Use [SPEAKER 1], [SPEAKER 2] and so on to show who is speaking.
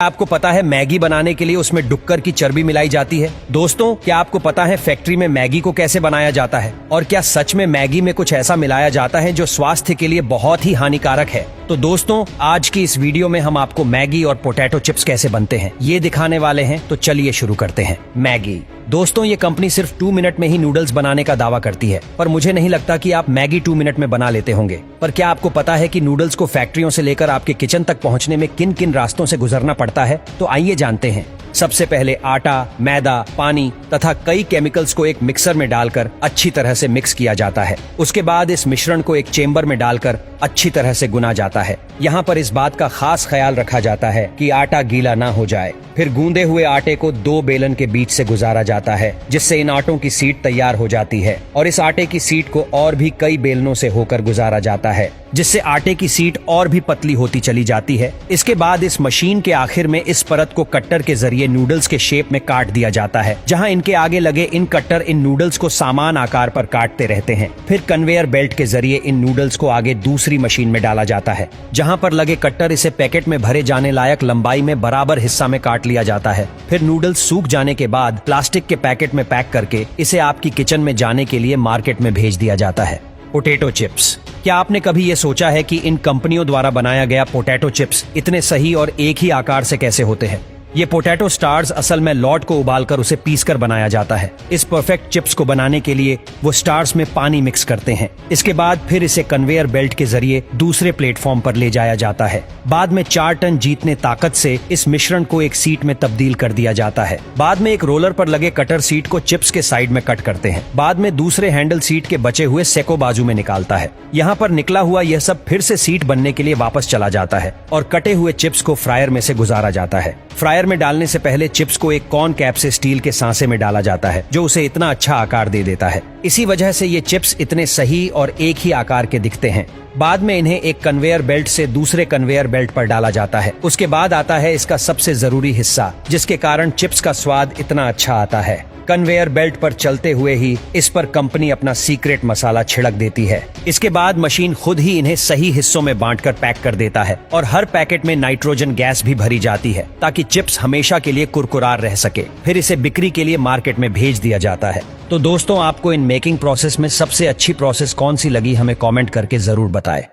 [SPEAKER 1] आपको पता है मैगी बनाने के लिए उसमें डुक्कर की चर्बी मिलाई जाती है। दोस्तों, क्या आपको पता है फैक्ट्री में मैगी को कैसे बनाया जाता है, और क्या सच में मैगी में कुछ ऐसा मिलाया जाता है जो स्वास्थ्य के लिए बहुत ही हानिकारक है? तो दोस्तों, आज की इस वीडियो में हम आपको मैगी और पोटैटो चिप्स कैसे बनते हैं ये दिखाने वाले हैं। तो चलिए शुरू करते हैं। मैगी। दोस्तों, ये कंपनी सिर्फ 2 मिनट में ही नूडल्स बनाने का दावा करती है, पर मुझे नहीं लगता कि आप मैगी 2 मिनट में बना लेते होंगे। पर क्या आपको पता है कि नूडल्स को फैक्ट्रियों से लेकर आपके किचन तक पहुंचने में किन किन रास्तों से गुजरना पड़ता है? तो आइए जानते हैं। सबसे पहले आटा, मैदा, पानी तथा कई केमिकल्स को एक मिक्सर में डालकर अच्छी तरह से मिक्स किया जाता है। उसके बाद इस मिश्रण को एक चेम्बर में डालकर अच्छी तरह से गुना जाता है। यहाँ पर इस बात का खास ख्याल रखा जाता है कि आटा गीला ना हो जाए। फिर गूंदे हुए आटे को 2 बेलन के बीच से गुजारा जाता है, जिससे इन आटों की सीट तैयार हो जाती है, और इस आटे की सीट को और भी कई बेलनों से होकर गुजारा जाता है, जिससे आटे की सीट और भी पतली होती चली जाती है। इसके बाद इस मशीन के आखिर में इस परत को कट्टर के जरिए नूडल्स के शेप में काट दिया जाता है, जहां इनके आगे लगे इन कट्टर इन नूडल्स को समान आकार पर काटते रहते हैं। फिर कन्वेयर बेल्ट के जरिए इन नूडल्स को आगे दूसरी मशीन में डाला जाता है, जहां पर लगे कट्टर इसे पैकेट में भरे जाने लायक लंबाई में बराबर हिस्सा में काट लिया जाता है। फिर नूडल्स सूख जाने के बाद प्लास्टिक के पैकेट में पैक करके इसे आपकी किचन में जाने के लिए मार्केट में भेज दिया जाता है। Potato chips. क्या आपने कभी ये सोचा है कि इन कंपनियों द्वारा बनाया गया पोटैटो चिप्स इतने सही और एक ही आकार से कैसे होते हैं? ये पोटैटो स्टार्स असल में लॉट को उबालकर उसे पीसकर बनाया जाता है। इस परफेक्ट चिप्स को बनाने के लिए वो स्टार्स में पानी मिक्स करते हैं। इसके बाद फिर इसे कन्वेयर बेल्ट के जरिए दूसरे प्लेटफॉर्म पर ले जाया जाता है। बाद में 4 टन जीतने ताकत से इस मिश्रण को एक सीट में तब्दील कर दिया जाता है। बाद में एक रोलर पर लगे कटर सीट को चिप्स के साइड में कट करते हैं। बाद में दूसरे हैंडल सीट के बचे हुए सेको बाजू में निकालता है। यहाँ पर निकला हुआ यह सब फिर से सीट बनने के लिए वापस चला जाता है, और कटे हुए चिप्स को फ्रायर में से गुजारा जाता है। फ्रायर में डालने से पहले चिप्स को एक कॉर्न कैप से स्टील के सांसे में डाला जाता है, जो उसे इतना अच्छा आकार दे देता है। इसी वजह से ये चिप्स इतने सही और एक ही आकार के दिखते हैं। बाद में इन्हें एक कन्वेयर बेल्ट से दूसरे कन्वेयर बेल्ट पर डाला जाता है। उसके बाद आता है इसका सबसे जरूरी हिस्सा, जिसके कारण चिप्स का स्वाद इतना अच्छा आता है। कन्वेयर बेल्ट पर चलते हुए ही इस पर कंपनी अपना सीक्रेट मसाला छिड़क देती है। इसके बाद मशीन खुद ही इन्हें सही हिस्सों में बांटकर पैक कर देता है, और हर पैकेट में नाइट्रोजन गैस भी भरी जाती है, ताकि चिप्स हमेशा के लिए कुरकुरार रह सके। फिर इसे बिक्री के लिए मार्केट में भेज दिया जाता है। तो दोस्तों, आपको इन मेकिंग प्रोसेस में सबसे अच्छी प्रोसेस कौन सी लगी हमें कमेंट करके जरूर बताएं।